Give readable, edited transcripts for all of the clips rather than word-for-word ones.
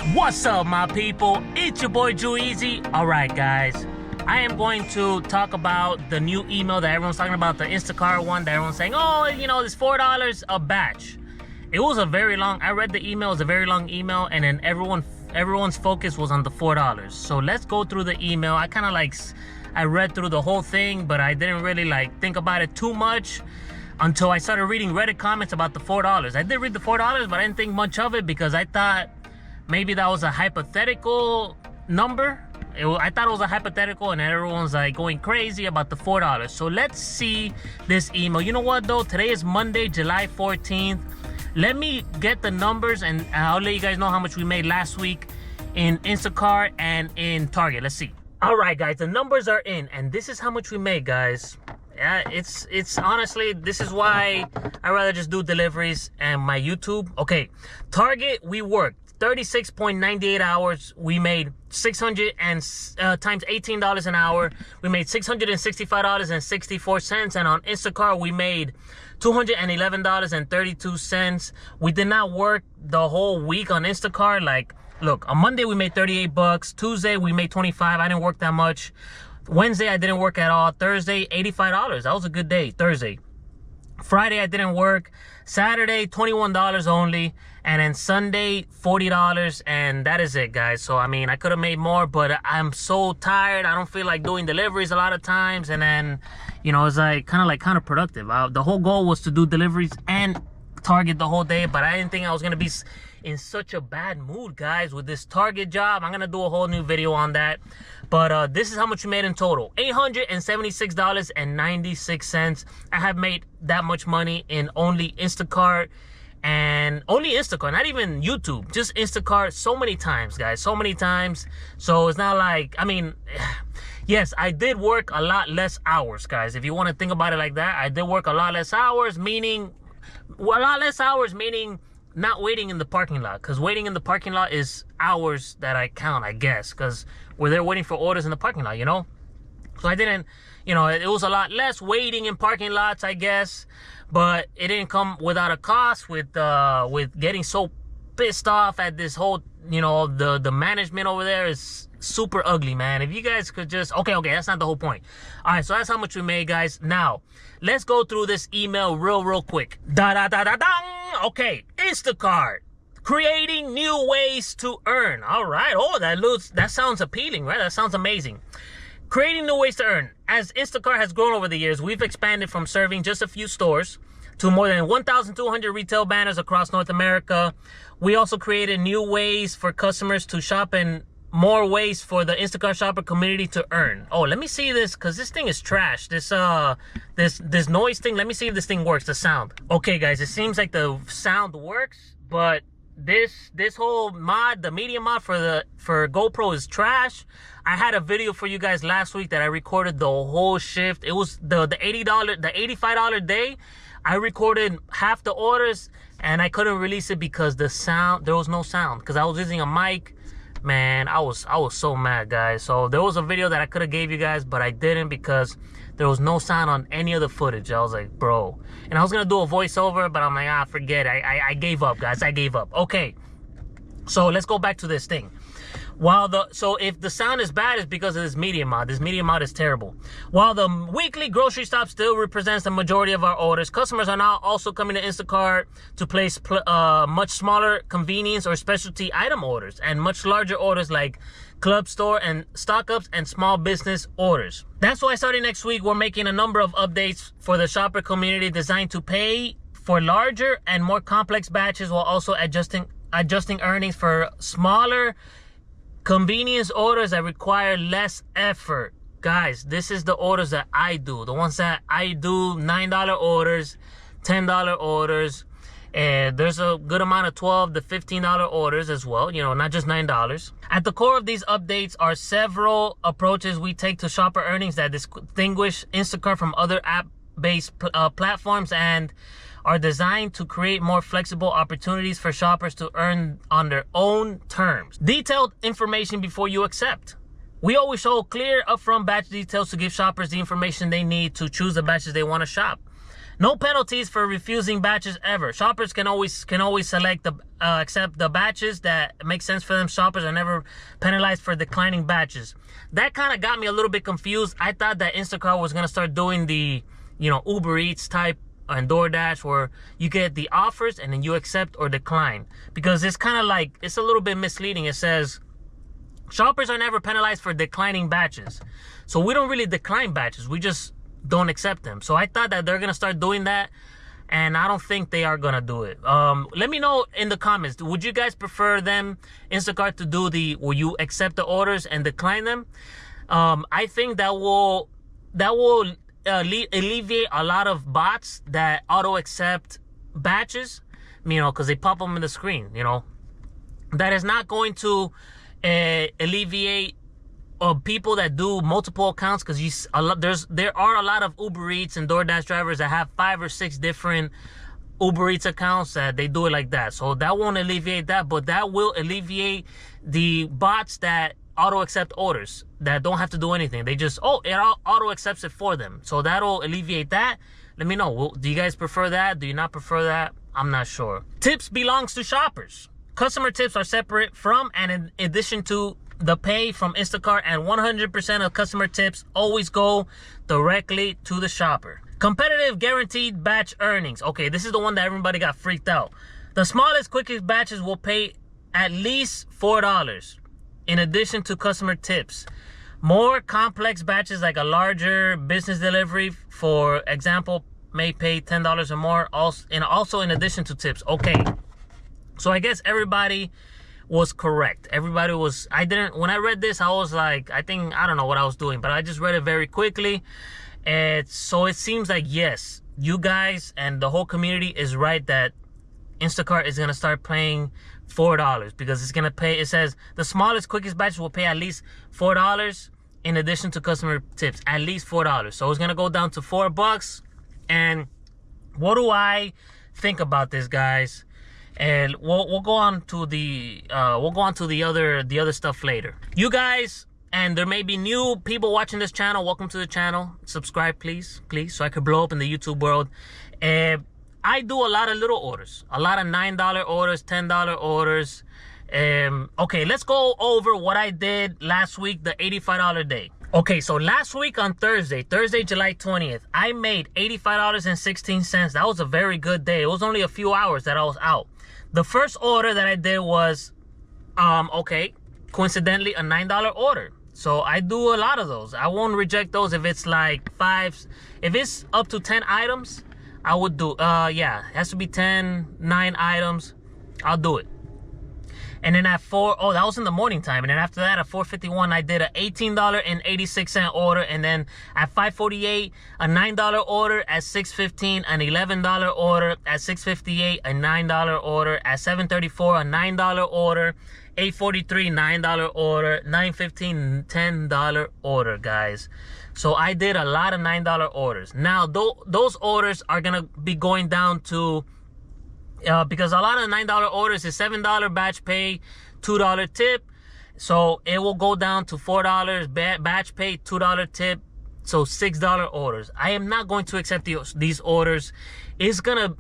What's up, my people? It's your boy Drew Easy. Alright, guys, I am going to talk about the new email that everyone's talking about, the Instacart one that everyone's saying, oh, you know, it's $4 a batch. It was a very long, I read the email, it was a very long email, and then everyone's focus was on the $4. So let's go through the email. I read through the whole thing, but I didn't really think about it too much until I started reading Reddit comments about the $4. I did read the $4, but I didn't think much of it because I thought maybe that was a hypothetical number. I thought it was a hypothetical, and everyone's going crazy about the $4. So let's see this email. You know what though? Today is Monday, July 14th. Let me get the numbers, and I'll let you guys know how much we made last week in Instacart and in Target. Let's see. All right, guys, the numbers are in, and this is how much we made, guys. Yeah, it's honestly, this is why I rather just do deliveries and my YouTube. Okay, Target, we worked 36.98 hours. We made 600 and times $18 an hour. We made $665.64, and on Instacart we made $211.32. We did not work the whole week on Instacart. Look, on Monday we made $38. Tuesday we made $25. I didn't work that much. Wednesday I didn't work at all. Thursday $85. That was a good day. Thursday. Friday I didn't work. Saturday $21 only, and then Sunday $40, and that is it, guys. So I mean, I could have made more, but I'm so tired. I don't feel like doing deliveries a lot of times, and then it's kind of counterproductive. The whole goal was to do deliveries and Target the whole day, but I didn't think I was gonna be in such a bad mood, guys, with this Target job. I'm gonna do a whole new video on that, but this is how much we made in total: $876.96. I have made that much money in only Instacart, and only Instacart, not even YouTube, just Instacart, so many times, guys, so many times. So it's not yes, I did work a lot less hours, guys. If you want to think about it like that, I did work a lot less hours, meaning not waiting in the parking lot, because waiting in the parking lot is hours that I count, I guess, because we're there waiting for orders in the parking lot, So I didn't, it was a lot less waiting in parking lots, I guess, but it didn't come without a cost with getting so pissed off at this whole, the management over there is super ugly, man. If you guys could just, okay, that's not the whole point. All right, so that's how much we made, guys. Now, let's go through this email real quick. Okay, Instacart, creating new ways to earn. All right, that sounds appealing, right? That sounds amazing. Creating new ways to earn. As Instacart has grown over the years, we've expanded from serving just a few stores to more than 1,200 retail banners across North America. We also created new ways for customers to shop and more ways for the Instacart shopper community to earn. Oh, let me see this, because this thing is trash. This noise thing, let me see if this thing works, the sound. Okay, guys, it seems like the sound works, but this whole mod, the media mod for GoPro is trash. I had a video for you guys last week that I recorded the whole shift. It was the $85 day. I recorded half the orders, and I couldn't release it because there was no sound, because I was using a mic. Man, I was so mad, guys. So there was a video that I could have gave you guys, but I didn't because there was no sound on any of the footage. I was like, bro. And I was gonna do a voiceover, but I'm like, forget it. I gave up, guys. I gave up. Okay, so let's go back to this thing. So if the sound is bad, it's because of this media mod. This media mod is terrible. While the weekly grocery stop still represents the majority of our orders, customers are now also coming to Instacart to place much smaller convenience or specialty item orders, and much larger orders like club store and stock ups and small business orders. That's why starting next week, we're making a number of updates for the shopper community designed to pay for larger and more complex batches, while also adjusting earnings for smaller convenience orders that require less effort. Guys, this is the orders that I do. The ones that I do, $9 orders, $10 orders, and there's a good amount of $12 to $15 orders as well, not just $9. At the core of these updates are several approaches we take to shopper earnings that distinguish Instacart from other app-based platforms and are designed to create more flexible opportunities for shoppers to earn on their own terms. Detailed information before you accept. We always show clear upfront batch details to give shoppers the information they need to choose the batches they want to shop. No penalties for refusing batches ever. Shoppers can always select the accept the batches that make sense for them. Shoppers are never penalized for declining batches. That kind of got me a little bit confused. I thought that Instacart was gonna start doing the, you know, Uber Eats type and DoorDash, where you get the offers and then you accept or decline, because it's kind of like, it's a little bit misleading. It says shoppers are never penalized for declining batches. So we don't really decline batches, we just don't accept them. So I thought that they're gonna start doing that, and I don't think they are gonna do it. Let me know in the comments, would you guys prefer them, Instacart, to do the, will you accept the orders and decline them? I think that will alleviate a lot of bots that auto accept batches, you know, because they pop them in the screen, you know. That is not going to alleviate people that do multiple accounts, because there are a lot of Uber Eats and DoorDash drivers that have 5 or 6 different Uber Eats accounts that they do it like that. So that won't alleviate that, but that will alleviate the bots that auto accept orders that don't have to do anything. They just, oh, it auto accepts it for them. So that'll alleviate that. Let me know. Do you guys prefer that? Do you not prefer that? I'm not sure. Tips belongs to shoppers. Customer tips are separate from and in addition to the pay from Instacart, and 100% of customer tips always go directly to the shopper. Competitive guaranteed batch earnings. Okay, this is the one that everybody got freaked out. The smallest, quickest batches will pay at least $4 in addition to customer tips. More complex batches, like a larger business delivery, for example, may pay $10 or more, also in addition to tips. Okay, so I guess everybody was correct. Everybody was, when I read this, I was like, I don't know what I was doing, but I just read it very quickly. And so it seems like, yes, you guys and the whole community is right that Instacart is going to start paying $4, because it's going to pay, it says the smallest, quickest batches will pay at least $4 in addition to customer tips, at least $4. So it's going to go down to $4. And what do I think about this, guys? And we'll go on to the other stuff later. You guys, and there may be new people watching this channel, welcome to the channel. Subscribe, please, so I could blow up in the YouTube world. And I do a lot of little orders, a lot of $9 orders, $10 orders. Okay, let's go over what I did last week, the $85 day. Okay, so last week on Thursday, July 20th, I made $85.16. That was a very good day. It was only a few hours that I was out. The first order that I did was, okay, coincidentally, a $9 order. So I do a lot of those. I won't reject those if it's like 5, if it's up to 10 items, I would do, yeah, it has to be 10, 9 items, I'll do it. And then at that was in the morning time. And then after that, at 4:51, I did an $18.86 order. And then at 5:48, a $9 order. At 6:15, an $11 order. At 6:58, a $9 order. At 7:34, a $9 order. 8:43, $9 order. 9:15, $10 order, guys. So I did a lot of $9 orders. Now, those orders are going to be going down to, because a lot of the $9 orders is $7 batch pay, $2 tip. So it will go down to $4 batch pay, $2 tip. So $6 orders. I am not going to accept these orders. It's going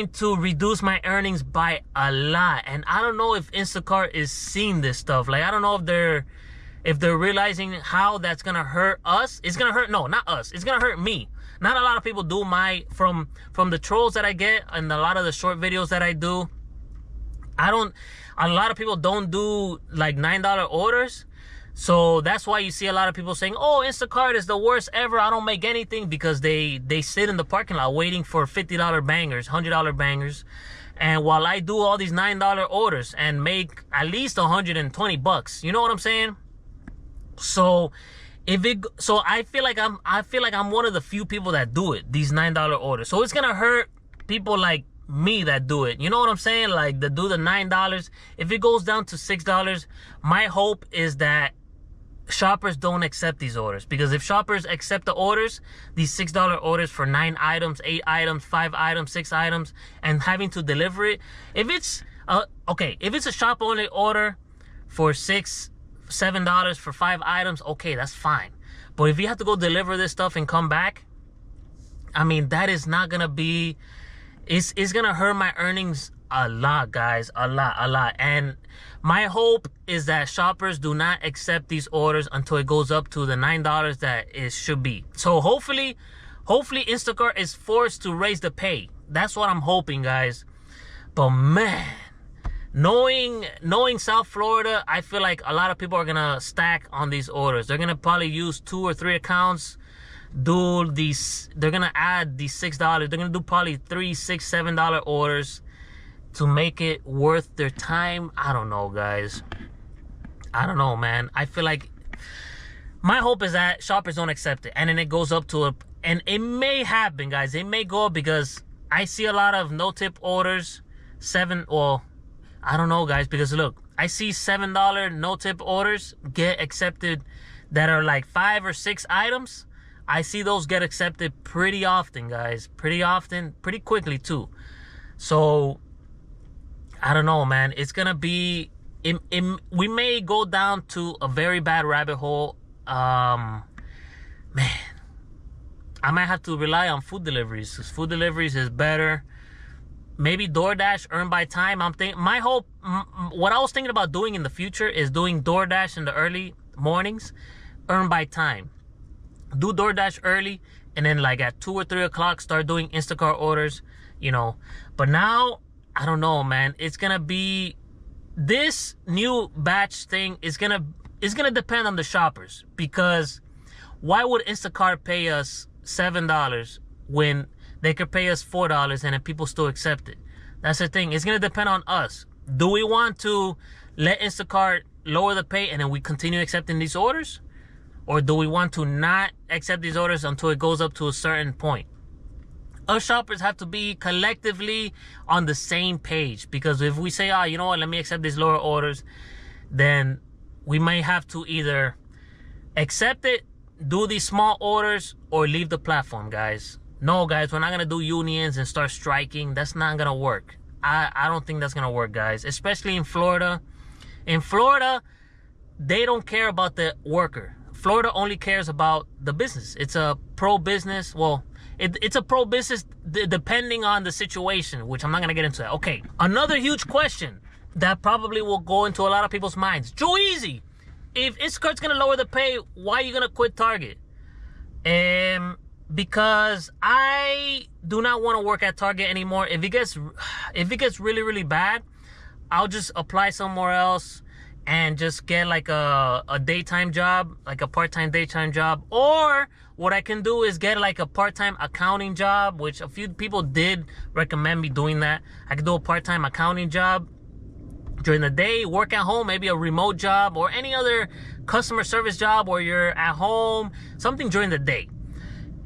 to reduce my earnings by a lot. And I don't know if Instacart is seeing this stuff. Like, I don't know if they're realizing how that's gonna hurt us. It's gonna hurt, no, not us. It's gonna hurt me. Not a lot of people do from the trolls that I get and a lot of the short videos that I do. A lot of people don't do like $9 orders. So that's why you see a lot of people saying, oh, Instacart is the worst ever. I don't make anything, because they sit in the parking lot waiting for $50 bangers, $100 bangers. And while I do all these $9 orders and make at least $120, you know what I'm saying? So I feel like I'm one of the few people that do it, these $9 orders. So it's gonna hurt people like me that do it. You know what I'm saying? Like, that do the $9. If it goes down to $6, my hope is that shoppers don't accept these orders. Because if shoppers accept the orders, these $6 orders for 9 items, 8 items, 5 items, 6 items, and having to deliver it, if it's if it's a shop only order for $7 for 5 items, okay, that's fine. But if you have to go deliver this stuff and come back, I mean, that is not gonna be, it's gonna hurt my earnings a lot, guys, a lot. And my hope is that shoppers do not accept these orders until it goes up to the $9 that it should be. So hopefully Instacart is forced to raise the pay. That's what I'm hoping, guys. But man, knowing South Florida, I feel like a lot of people are gonna stack on these orders. They're gonna probably use 2 or 3 accounts. They're gonna add these $6. They're gonna do probably $3, $6, $7 orders to make it worth their time. I don't know, guys. I don't know, man. I feel like my hope is that shoppers don't accept it, and then it goes up to and it may happen, guys. It may go up because I see a lot of no-tip orders. Well, I don't know, guys, because look, I see $7 no-tip orders get accepted that are like 5 or 6 items. I see those get accepted pretty often, guys. Pretty often, pretty quickly too. So I don't know, man. It's gonna be, we may go down to a very bad rabbit hole. Man, I might have to rely on food deliveries, because food deliveries is better. Maybe DoorDash, earn by time. My hope, what I was thinking about doing in the future is doing DoorDash in the early mornings, earn by time. Do DoorDash early, and then like at 2 or 3 o'clock start doing Instacart orders, you know. But now, I don't know, man. It's gonna be, this new batch thing is gonna depend on the shoppers, because why would Instacart pay us $7 when they could pay us $4 and then people still accept it? That's the thing. It's gonna depend on us. Do we want to let Instacart lower the pay and then we continue accepting these orders? Or do we want to not accept these orders until it goes up to a certain point? Us shoppers have to be collectively on the same page, because if we say, oh, you know what, let me accept these lower orders, then we may have to either accept it, do these small orders, or leave the platform, guys. No, guys, we're not going to do unions and start striking. That's not going to work. I don't think that's going to work, guys, especially in Florida. In Florida, they don't care about the worker. Florida only cares about the business. It's a pro-business. Well, it's a pro-business depending on the situation, which I'm not going to get into that. Okay, another huge question that probably will go into a lot of people's minds. Joe Easy, if Instacart's going to lower the pay, why are you going to quit Target? Because I do not want to work at Target anymore. If it gets really, really bad, I'll just apply somewhere else and just get like a daytime job, like a part-time daytime job. Or what I can do is get like a part-time accounting job, which a few people did recommend me doing that. I could do a part-time accounting job during the day, work at home, maybe a remote job or any other customer service job where you're at home, something during the day.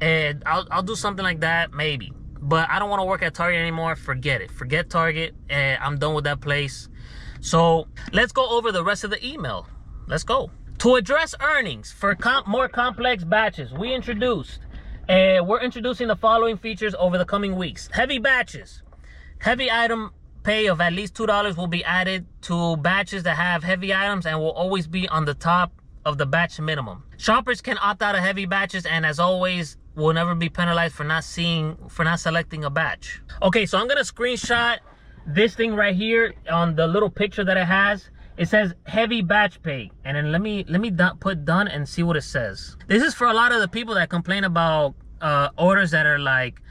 And I'll do something like that, maybe. But I don't want to work at Target anymore. Forget it. Forget Target. I'm done with that place. So let's go over the rest of the email. Let's go. To address earnings for more complex batches, we're introducing the following features over the coming weeks. Heavy batches. Heavy item pay of at least $2 will be added to batches that have heavy items and will always be on the top of the batch minimum. Shoppers can opt out of heavy batches, and as always, will never be penalized for not selecting a batch. Okay, so I'm gonna screenshot this thing right here on the little picture that it has. It says heavy batch pay, and then let me put done and see what it says. This is for a lot of the people that complain about orders that are like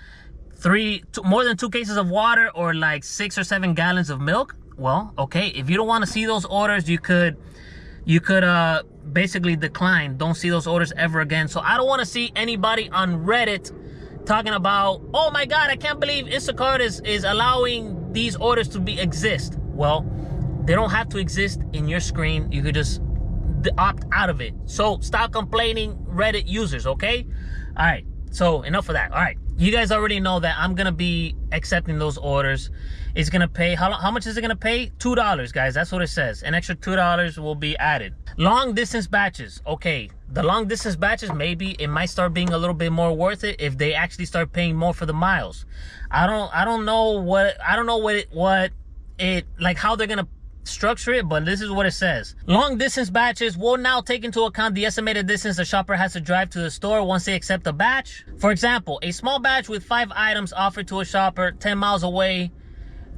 more than 2 cases of water or like 6 or 7 gallons of milk. Well, okay, if you don't want to see those orders, you could basically decline. Don't see those orders ever again. So I don't want to see anybody on Reddit talking about, oh my god, I can't believe Instacart is allowing these orders to exist. Well, they don't have to exist in your screen. You could just opt out of it. So stop complaining, Reddit users, okay? All right, so enough of that. All right, you guys already know that I'm gonna be accepting those orders. It's gonna pay, how much is it gonna pay? $2, guys, that's what it says. An extra $2 will be added. Long distance batches. Okay, the long distance batches, maybe it might start being a little bit more worth it if they actually start paying more for the miles. I don't know what like how they're gonna structure it, but this is what it says. Long distance batches will now take into account the estimated distance the shopper has to drive to the store once they accept the batch. For example, a small batch with 5 items offered to a shopper 10 miles away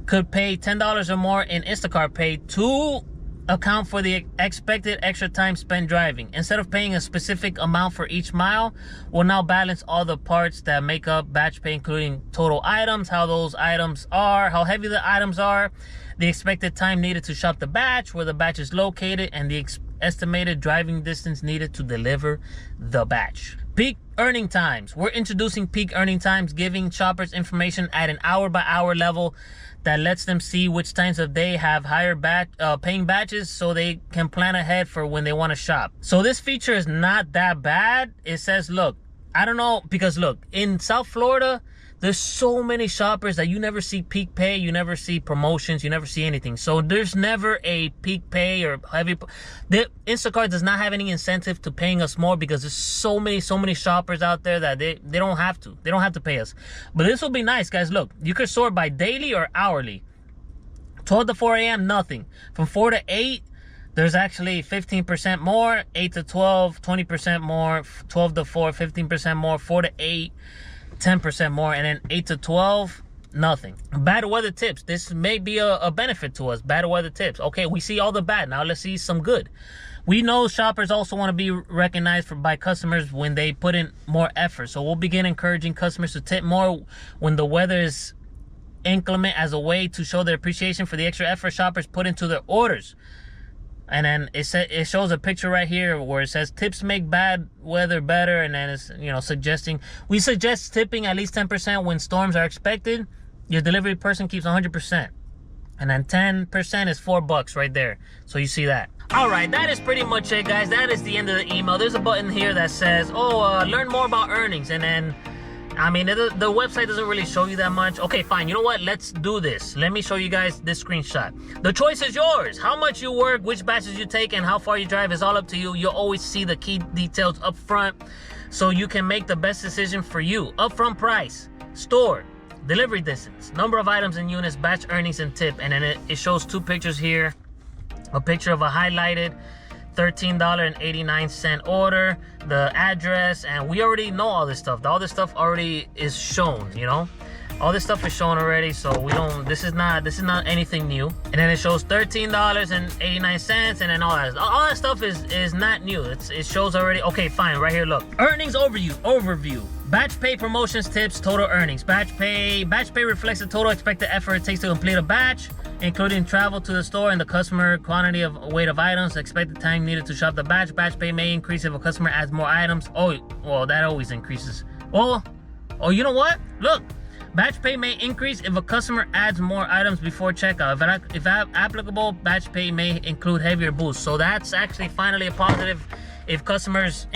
could pay $10 or more in Instacart Pay to account for the expected extra time spent driving. Instead of paying a specific amount for each mile, we'll now balance all the parts that make up batch pay, including total items, how those items are, how heavy the items are, the expected time needed to shop the batch, where the batch is located, and the estimated driving distance needed to deliver the batch. Peak earning times. We're introducing peak earning times, giving shoppers information at an hour-by-hour level that lets them see which times of day have higher paying batches, so they can plan ahead for when they want to shop. So this feature is not that bad. It says, look, I don't know, because look, in South Florida, there's so many shoppers that you never see peak pay, you never see promotions, you never see anything. So there's never a peak pay or heavy. Instacart does not have any incentive to paying us more, because there's so many shoppers out there that they don't have to. They don't have to pay us. But this will be nice, guys. Look, you could sort by daily or hourly. 12 to 4 a.m., nothing. From 4 to 8, there's actually 15% more. 8 to 12, 20% more. 12 to 4, 15% more. 4 to 8, 10% more. And then 8 to 12, nothing. Bad weather tips. This may be a benefit to us. Bad weather tips. Okay, we see all the bad. Now let's see some good. We know shoppers also want to be recognized by customers when they put in more effort. So we'll begin encouraging customers to tip more when the weather is inclement, as a way to show their appreciation for the extra effort shoppers put into their orders. And then it shows a picture right here where it says tips make bad weather better, and then it's, you know, suggesting we suggest tipping at least 10% when storms are expected. Your delivery person keeps 100%, and then 10% is $4 right there. So you see that. All right, that is pretty much it, guys. That is the end of the email. There's a button here that says, learn more about earnings, and then, I mean, the website doesn't really show you that much. Okay, fine. You know what? Let's do this. Let me show you guys this screenshot. The choice is yours. How much you work, which batches you take, and how far you drive is all up to you. You'll always see the key details up front, so you can make the best decision for you. Upfront price, store, delivery distance, number of items and units, batch earnings, and tip. And then it shows 2 pictures here. A picture of a highlighted $13.89 order, the address, and we already know all this stuff. All this stuff already is shown, you know. All this stuff is shown already, so we don't. This is not anything new. And then it shows $13.89, and then all that stuff is not new. It shows already. Okay, fine. Right here, look. Earnings overview. Batch pay, promotions, tips, total earnings. Batch pay reflects the total expected effort it takes to complete a batch, including travel to the store and the customer, quantity of weight of items, expected time needed to shop the batch. Batch pay may increase if a customer adds more items. Oh, well, that always increases. Oh, you know what? Look, batch pay may increase if a customer adds more items before checkout. If applicable, batch pay may include heavier boosts. So that's actually finally a positive. If customers,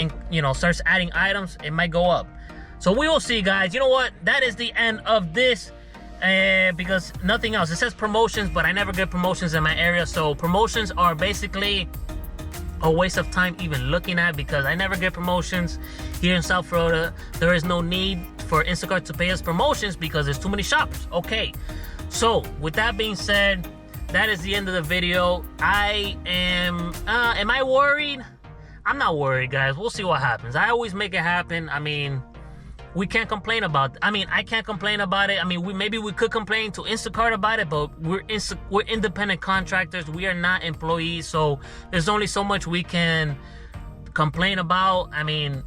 starts adding items, it might go up. So we will see, guys. You know what? That is the end of this. Because nothing else. It says promotions, but I never get promotions in my area. So promotions are basically a waste of time even looking at, because I never get promotions here in South Florida. There is no need for Instacart to pay us promotions because there's too many shoppers. Okay, so with that being said, that is the end of the video. Am I worried? I'm not worried, guys. We'll see what happens. I always make it happen. I mean, we can't complain about it. I mean, I can't complain about it. I mean, maybe we could complain to Instacart about it, but we're independent contractors. We are not employees, so there's only so much we can complain about. I mean,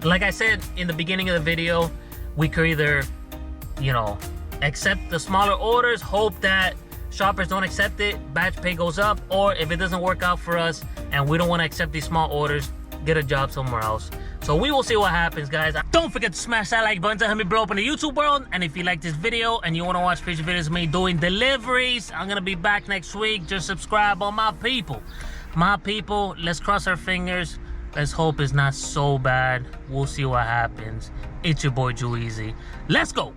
like I said in the beginning of the video, we could either, accept the smaller orders, hope that shoppers don't accept it, batch pay goes up, or if it doesn't work out for us and we don't want to accept these small orders, get a job somewhere else. So we will see what happens, guys. Don't forget to smash that like button to help me blow up in the YouTube world. And if you like this video and you want to watch future videos of me doing deliveries, I'm going to be back next week. Just subscribe on my people. My people, let's cross our fingers. Let's hope it's not so bad. We'll see what happens. It's your boy, Juezy. Let's go.